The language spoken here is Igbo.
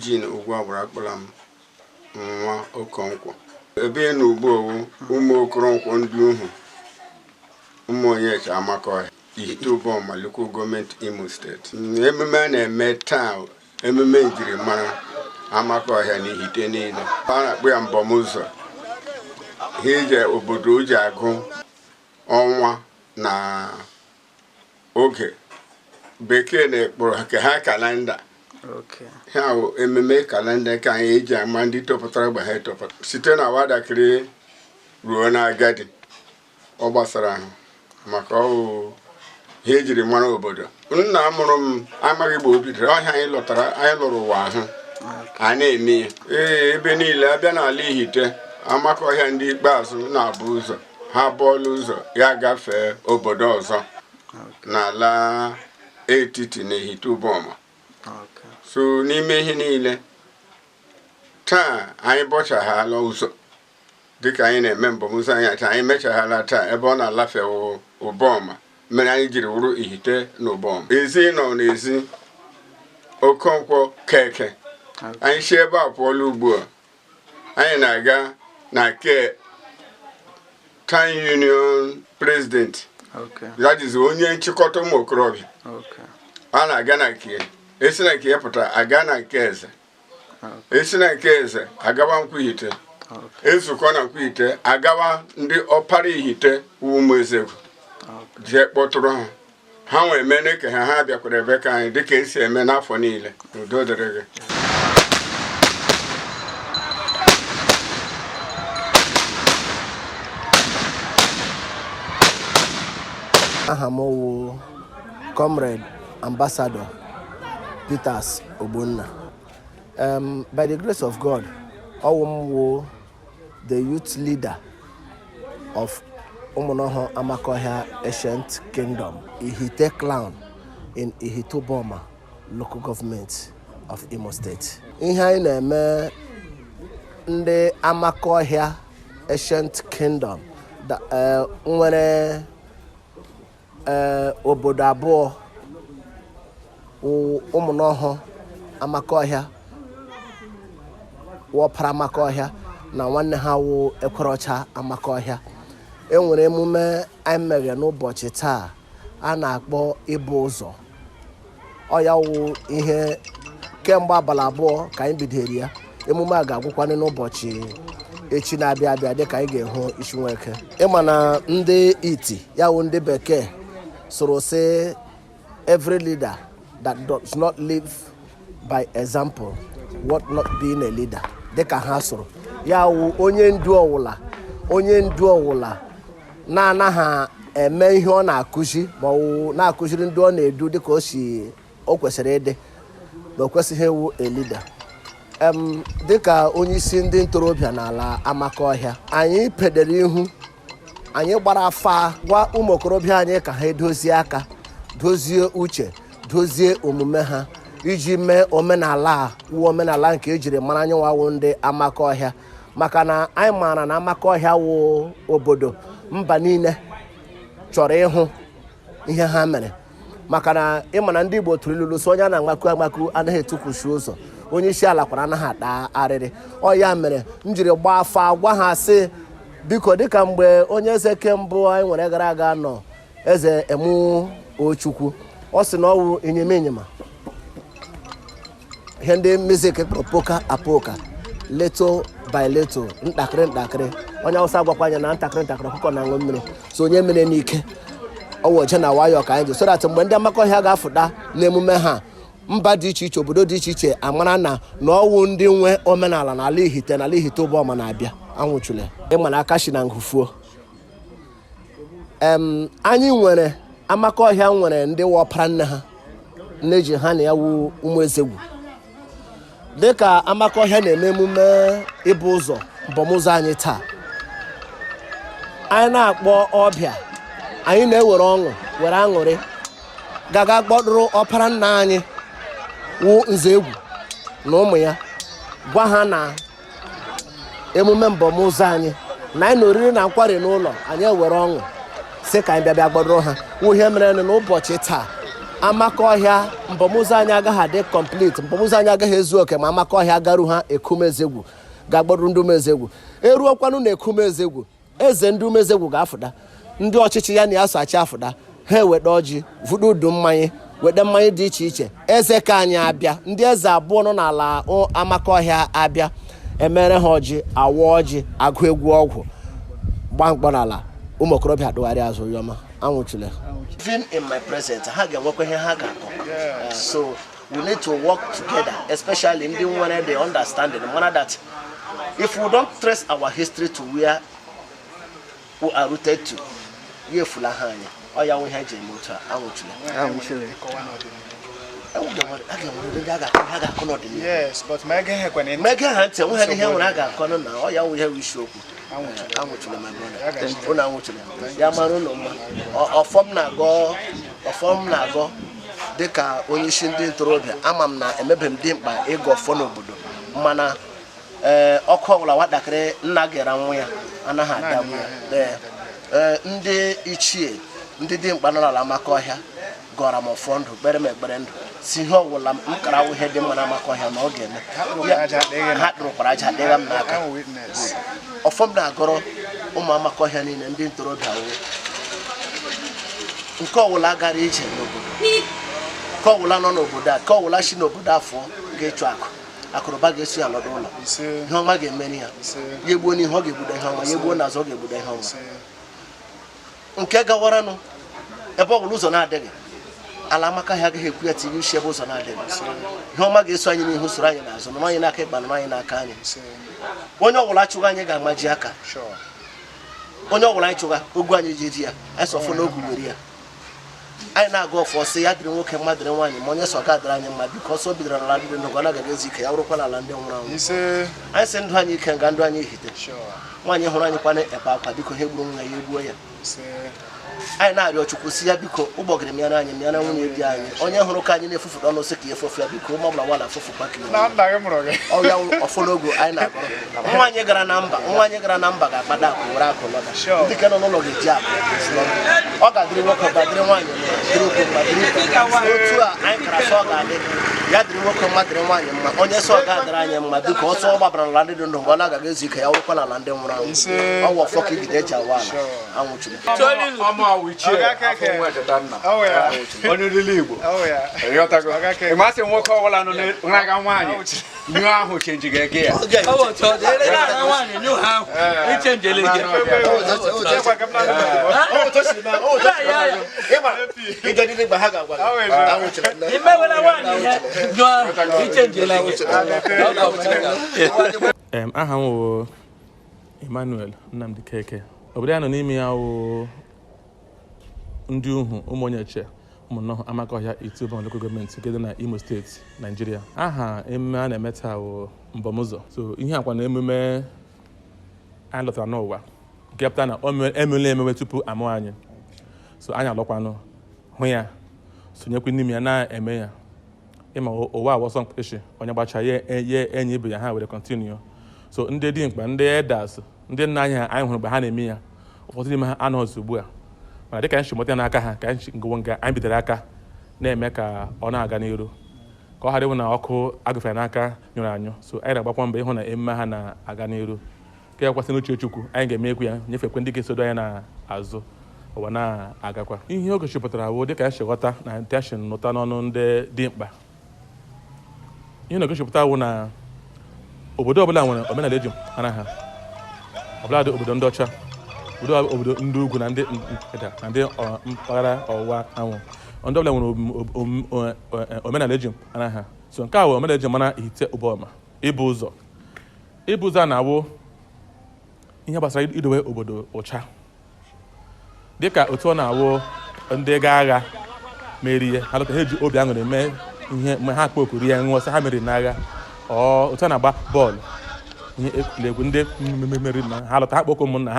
Eugene Ugwabara kpọlam nwa Okonkwo ebe n'ugbo ụmụ Okonkwo ndị uhu ụmụ onye Amaka Ihitubom local government Imo State emume na-eme taa emume njiri mara Amaka ọhịa n'Ihite niile a na-akpọ ya Mbomuzo hije obodo o ji agụ ọnwa na oge bekee na-ekpọrọ ka ha kalenda. Ha ememe kalenda ka anyị eji ama ndị tọpụtara gba ha tọpụtara site na nwatakịrị ruo na agadi ọ gbasara ahụ maka ọwụ ha ejiri mara obodo. Nna mụrụ m amaghị gba obidoro ọhịa anyị lọtara anyị lụrụ ụwa ahụ a na-eme ebe niile abịa n'ala Ihite Amaka ọhịa ndị ikpeazụ na-abụ ụzọ ha bọọlụ ụzọ ya gafee obodo ọzọ n'ala etiti na Ihitubom. So n'ime ihe niile taa anyị bọchaghala ụzọ dịka anyị na-eme Mbomuzo anyị taa anyị mechaghala taa ebe ọ na-alafe Uboma mere anyị jiri wuru Ihite na Uboma. Ezi nọ n'ezi Okonkwo keke anyị si ebe a pụọla ugbu a anyị na-aga na ke Town Union President that is onye nchịkọta ụmụ okorobịa a na-aga na nke esi na nke pụta aga na nke eze esi na nke eze agawa Nkwuihite ezukọ na Nkwuihite agawa ndị ọpara Ihite ụmụ Ezegwu jee kpọtụrụ ha ha nwee mene ka ha bịakwara ebe ka anyị dịka esi eme n'afọ niile. Udo dịrị gị. Ahamowo Comrade Ambassador Peters Ogbonna. By the grace of God, Owomwo, the youth leader of Umunoho Amaka ọhịa Ancient Kingdom, Ihite Clan in Ihitubom local government of Imo State. Ihe anyị na-eme ndị Amaka ọhịa Ancient Kingdom nwere obodo abụọ Umunoho Amaka ọhịa wọpara Amaka ọhịa na nwanne ha wụ Ekwereọcha Amaka ọhịa. Enwere emume anyị mere n'ụbọchị taa a na-akpọ ịbụ ụzọ. Ọ ya wụ ihe kemgbe abalị abụọ ka anyị bidoro ya. Emume a ga-agwụkwana n'ụbọchị echi na-abịa abịa dịka anyị ga-ehụ isi nweke. Ịma na ndị iti ya wụ ndị bekee soro say every leader that does not live by example what not being a leader. Dịka ha soro ya wụ onye ndu ọwụla na-anaghị eme ihe ọ na-akụzi ma ọ na-akụziri ndị ọ na-edu dịka o kwesịrị ịdị na o kwesịghị ewu a leader. Dịka onye isi ndị ntorobịa n'ala Amaka ọhịa anyị pedere ihu anyị gbara afa gwa ụmụ okorobịa anyị ka ha edozie aka dozie uche dozie omume ha iji mee omenala omenala nke ejiri mara anyị nwawo ndị Amaka ọhịa maka na anyị maara na Amaka ọhịa wụ obodo mba niile chọrọ ịhụ ihe ha mere maka na ịma na ndị Igbo tụrụ ilu so onye na-amaku anaghị etukwusi ụzọ onye isi ala kwara anaghị ata arịrị. Ọ ya mere m jiri gbaa afa gwa ha sị biko dịka mgbe onye eze kembụ anyị nwere gara aga nọ eze Emu Ochukwu ọ sị na ọ wụ enyema ihe ndị music kpọrọ apoka little by little ntakịrị onye Hausa gwakwa anya na ntakịrị ọkụkọ na aṅụ mmiri so onye mere n'ike ọwụje na nwayọọ ka anyị ji so that mgbe ndị Amaka ọhịa ga-afụta n'emume ha mba dị iche iche obodo dị iche iche amara na ọwụ ndị nwe omenala n'ala Ihite n'ala Ihitubom na-abịa anwụchule ịma na aka shi na ngụfuo. Anyị nwere Amaka ọhịa nwere ndị wọpara nne ha nne ji ha na ya wu ụmụ Ezegwu. Dịka Amaka ọhịa na-eme emume ịbụ ụzọ Mbomuzo anyị taa anyị na-akpọ ọbịa anyị na-ewere ọṅụ were aṅụrị gaga gbọdụrụ ọpara nna anyị wụ Nzegwu na ụmụ ya gwa ha na emume Mbomuzo anyị na anyị na oriri na nkwari n'ụlọ anyị ewere ọṅụ sị ka anyị bịa gbọdụrụ ha wụ ihe mere n'ụbọchị taa Amakohia Mbomuzo anyị agaghị adị complete. Mbomuzo anyị agaghị ezu oke ma Amakohia garu ha ekumezegwu gagboru ndị umezegwu. Eruokwanụ na ekumezegwu eze ndị umezegwu ga-afụda. Ndị ọchịchị ya na ya sachi afụda. Ha ewede ọjị vudu udu mmanya wede mmanya dị iche iche. Eze ka anyị abịa. Ndị eze abụọ nọ n'ala Amakohia abịa emere ha ọjị awa ọjị agụ egwu ọgwụ gbamkpọ n'ala ụmụ okorobịa adụgharị azụ yọma anwụchile. Even in my presence, so we need to work together, especially in the one they understand in the manner that if we don't trace our history to where we are rooted to, we fulahanya. Or ya we have a motor, yes, but Megan had when Megan had to have him when I got corner now. Or ya we have we show. My brother. Or from Nago, Deka, when you should do Torobia, Amamna, and maybe dim by Ego Fonobudo, Mana, Okola, what that Nagaramwea, and I had there. Nde each year, Ndim Banana Makoya, Goramo Fond, Bereme Brand, Siho will Mukara, we had them when Amakoya again. Had no Raja, they am not witness. Or from Nagoro, Mama Kohani and Din Torobia. Call Garage and Call no Buddha, call Lashino Buddha for gay track. Acrobagus and Lodola. Homage mania. You won't hoggy Buddha home, you won't as hoggy Buddha home. Unkega Warano, a bog lose on our day. Alamaka had a queer TV shables on our day. Homage is signing who's Ryan as on my nake banana canyon. One of Lachuanga Magiaka. Sure. One of Lachuga, Ugani Gidia, as of no Guria. I now go for say I didn't work a mother and one, Monas or Cadrania, because so be the land in the Ganaga Zika, Aurocana London round. I send one you can Gandani hit it. Sure. One year on about because he won't let you go. I now go to Kusia because Ubogrimiana and Yana on your Horokan for Dono Siki for Flabico, Mobla for packing. Not like a oh, yeah, or follow go. I know. One year number, Madame Raco. Sure. They can no longer jab. Oga didn't walk up by the one. I'm Krasoga. Yadri walk on Madre one. On your soul, Gadrania, because all Babra landed on the Wanaga Zika, Aurocana London round. Our fucking deja one. I want you. Oh yeah. On the leave. Oh yeah. You must walk all on it like a wine. You are who change again. Oh, so they want you how you change a little. Oh, Emmanuel Nnamdi Keke. Obodo n'ime ya o ndị uhu ụmụnyeche ụmụnọ Amakohia Ituban local government nke dị na Imo State, Nigeria. Aha emume a na-eme taa o Mbomuzo. So ihe akwa na emume anyị lọtara n'ụwa nke pụtara na emume tupu amụ anyị. So anyị alọkwanụ hụ ya sonyekwa n'ime ya na-eme ya. Ịma ụwa awọsọ mkpeshi onye gbacha ye enyi ibe ya ha were continue. So ndị dị mkpa ndị elders ndị nna anyị anyị hụrụ mgbe ha na-eme ya ụfọdụ n'ime ha anọghị ugbu a mana dịka anyị si mụta n'aka ha ka anyị ngụwanga anyị bidoro aka na-eme ka ọ na-aga n'iru ka ọ ghara ịbụ na ọkụ agụfere n'aka nyụrụ anyụ. So anyị na-agbakwa mbọ ịhụ na emume ha na-aga n'iru ka ya kwasị n'uche Chukwu anyị ga-emekwu ya nyefekwe ndị ga-esodo anyị n'azụ ụwa na-agakwa. Ihe o gosipụtara bụ dịka anyị si ghọta na intention nụta n'ọnụ ndị dị mkpa. Ihe na-egosipụta bụ na obodo ọbụla nwere omenala eji mara ha. Ọbụla dị obodo ndị ọcha, obodo ndị ugwu na ndị mpaghara ọwụwa anyanwụ. Ndị ọbụla nwere omenala eji mara ha. So nke a bụ omenala eji mara Ihite Uboma, ibu ụzọ na-awụ ihe gbasara idowe obodo ụcha. Dịka otu ọ na-awụ ndị agha merie ha lọta ha eji obi aṅụrị eme ihe mgbe ha kpọ oku rie nghọsa ha meriri n'agha. Otu a na-agba bọọlụ ihe egwuregwu ndị mmeri na ha lọta ha kpọkọ ụmụnna ha